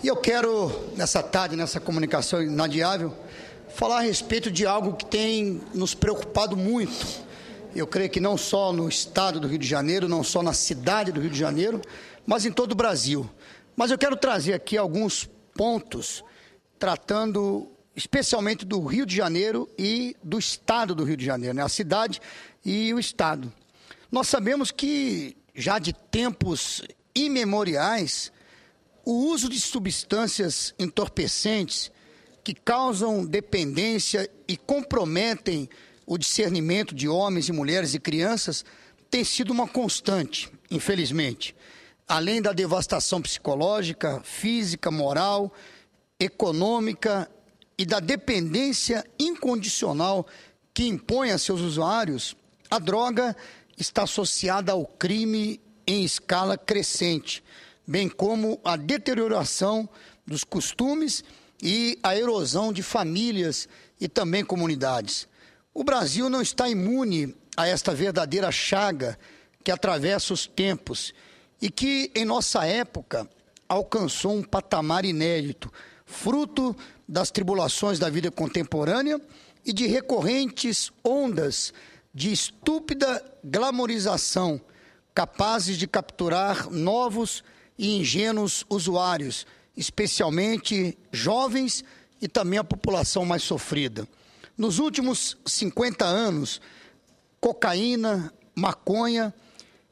E eu quero, nessa tarde, nessa comunicação inadiável, falar a respeito de algo que tem nos preocupado muito. Eu creio que não só no estado do Rio de Janeiro, não só na cidade do Rio de Janeiro, mas em todo o Brasil. Mas eu quero trazer aqui alguns pontos tratando especialmente do Rio de Janeiro e do estado do Rio de Janeiro, né? A cidade e o estado. Nós sabemos que já de tempos imemoriais, o uso de substâncias entorpecentes que causam dependência e comprometem o discernimento de homens e mulheres e crianças tem sido uma constante, infelizmente. Além da devastação psicológica, física, moral, econômica e da dependência incondicional que impõe a seus usuários, a droga está associada ao crime em escala crescente, bem como a deterioração dos costumes e a erosão de famílias e também comunidades. O Brasil não está imune a esta verdadeira chaga que atravessa os tempos e que, em nossa época, alcançou um patamar inédito, fruto das tribulações da vida contemporânea e de recorrentes ondas de estúpida glamorização, capazes de capturar novos e ingênuos usuários, especialmente jovens e também a população mais sofrida. Nos últimos 50 anos, cocaína, maconha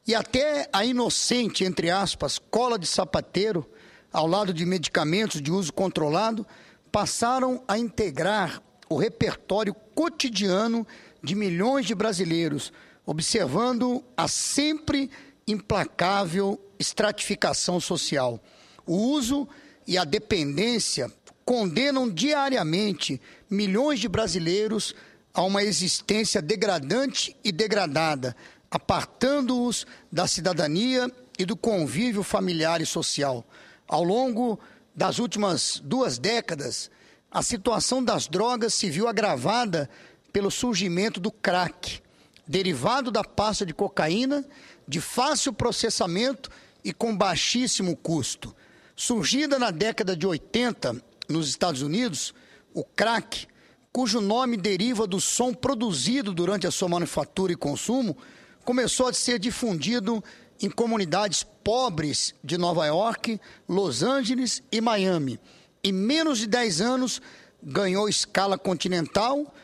e até a inocente, entre aspas, cola de sapateiro, ao lado de medicamentos de uso controlado, passaram a integrar o repertório cotidiano de milhões de brasileiros, observando a sempre implacável estratificação social. O uso e a dependência condenam diariamente milhões de brasileiros a uma existência degradante e degradada, apartando-os da cidadania e do convívio familiar e social. Ao longo das últimas 2 décadas, a situação das drogas se viu agravada pelo surgimento do crack, derivado da pasta de cocaína, de fácil processamento e com baixíssimo custo. Surgida na década de 80, nos Estados Unidos, o crack, cujo nome deriva do som produzido durante a sua manufatura e consumo, começou a ser difundido em comunidades pobres de Nova York, Los Angeles e Miami. Em menos de 10 anos, ganhou escala continental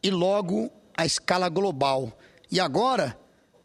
e logo a escala global. E agora,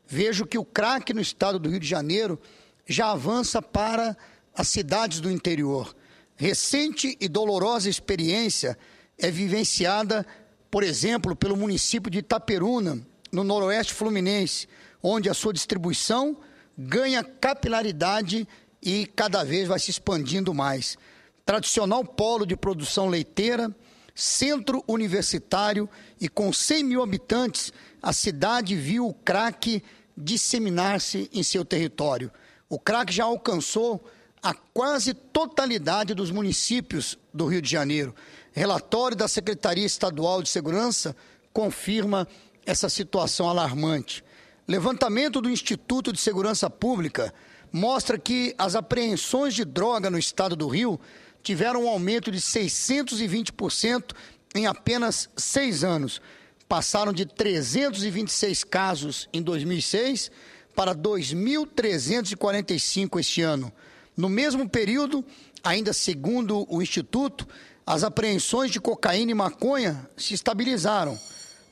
vejo que o crack no estado do Rio de Janeiro já avança para as cidades do interior. Recente e dolorosa experiência é vivenciada, por exemplo, pelo município de Itaperuna, no noroeste fluminense, onde a sua distribuição ganha capilaridade e cada vez vai se expandindo mais. Tradicional polo de produção leiteira, centro universitário e com 100 mil habitantes, a cidade viu o crack disseminar-se em seu território. O crack já alcançou a quase totalidade dos municípios do Rio de Janeiro. Relatório da Secretaria Estadual de Segurança confirma essa situação alarmante. Levantamento do Instituto de Segurança Pública mostra que as apreensões de droga no estado do Rio tiveram um aumento de 620% em apenas 6 anos. Passaram de 326 casos em 2006 para 2.345 este ano. No mesmo período, ainda segundo o Instituto, as apreensões de cocaína e maconha se estabilizaram.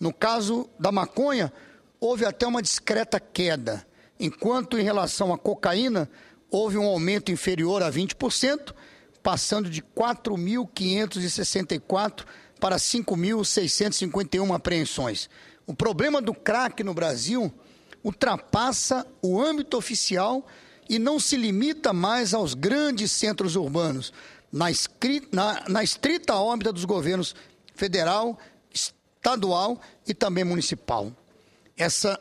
No caso da maconha, houve até uma discreta queda, enquanto em relação à cocaína, houve um aumento inferior a 20%, passando de 4.564 para 5.651 apreensões. O problema do crack no Brasil ultrapassa o âmbito oficial e não se limita mais aos grandes centros urbanos, na estrita órbita dos governos federal, estadual e também municipal.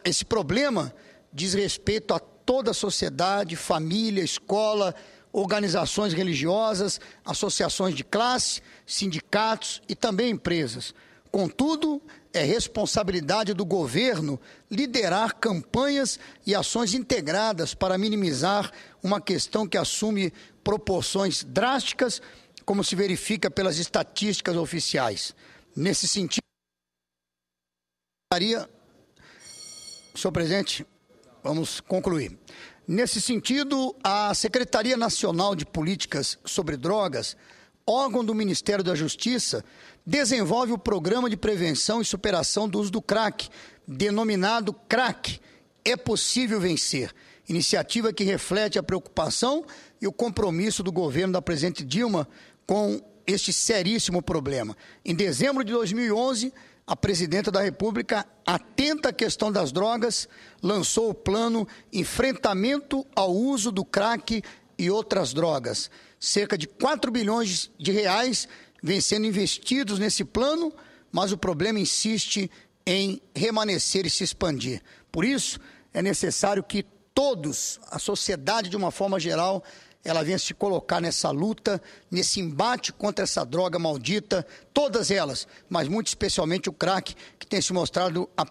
Esse problema diz respeito a toda a sociedade, família, escola, organizações religiosas, associações de classe, sindicatos e também empresas. Contudo, é responsabilidade do governo liderar campanhas e ações integradas para minimizar uma questão que assume proporções drásticas como se verifica pelas estatísticas oficiais. Nesse sentido, senhor presidente, vamos concluir. Nesse sentido, a Secretaria Nacional de Políticas sobre Drogas, órgão do Ministério da Justiça, desenvolve o Programa de Prevenção e Superação do Uso do Crack, denominado CRAC, É Possível Vencer, iniciativa que reflete a preocupação e o compromisso do governo da presidente Dilma com este seríssimo problema. Em dezembro de 2011, a presidenta da República, atenta à questão das drogas, lançou o plano Enfrentamento ao Uso do Crack e Outras Drogas. Cerca de 4 bilhões de reais vêm sendo investidos nesse plano, mas o problema insiste em remanescer e se expandir. Por isso, é necessário que todos, a sociedade de uma forma geral, ela venha se colocar nessa luta, nesse embate contra essa droga maldita, todas elas, mas muito especialmente o crack, que tem se mostrado a...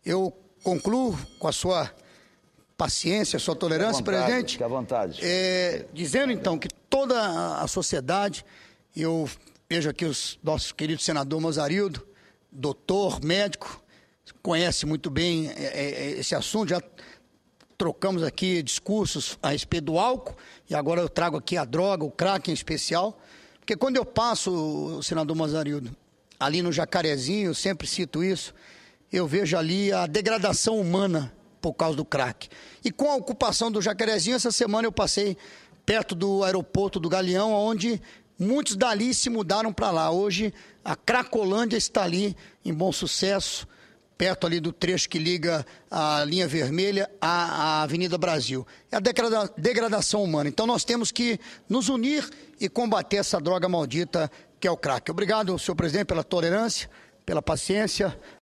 Eu concluo com a sua paciência, a sua tolerância, presidente. Fique à vontade. Dizendo, então, que toda a sociedade, eu vejo aqui o nosso querido senador Mozarildo, doutor, médico, conhece muito bem esse assunto, já trocamos aqui discursos a respeito do álcool, e agora eu trago aqui a droga, o crack em especial, porque quando eu passo, senador Mozarildo, ali no Jacarezinho, eu sempre cito isso, eu vejo ali a degradação humana por causa do crack. E com a ocupação do Jacarezinho, essa semana eu passei perto do aeroporto do Galeão, onde muitos dali se mudaram para lá. Hoje a Cracolândia está ali em Bom Sucesso, perto ali do trecho que liga a linha vermelha à Avenida Brasil. É a degradação humana. Então nós temos que nos unir e combater essa droga maldita que é o crack. Obrigado, senhor presidente, pela tolerância, pela paciência.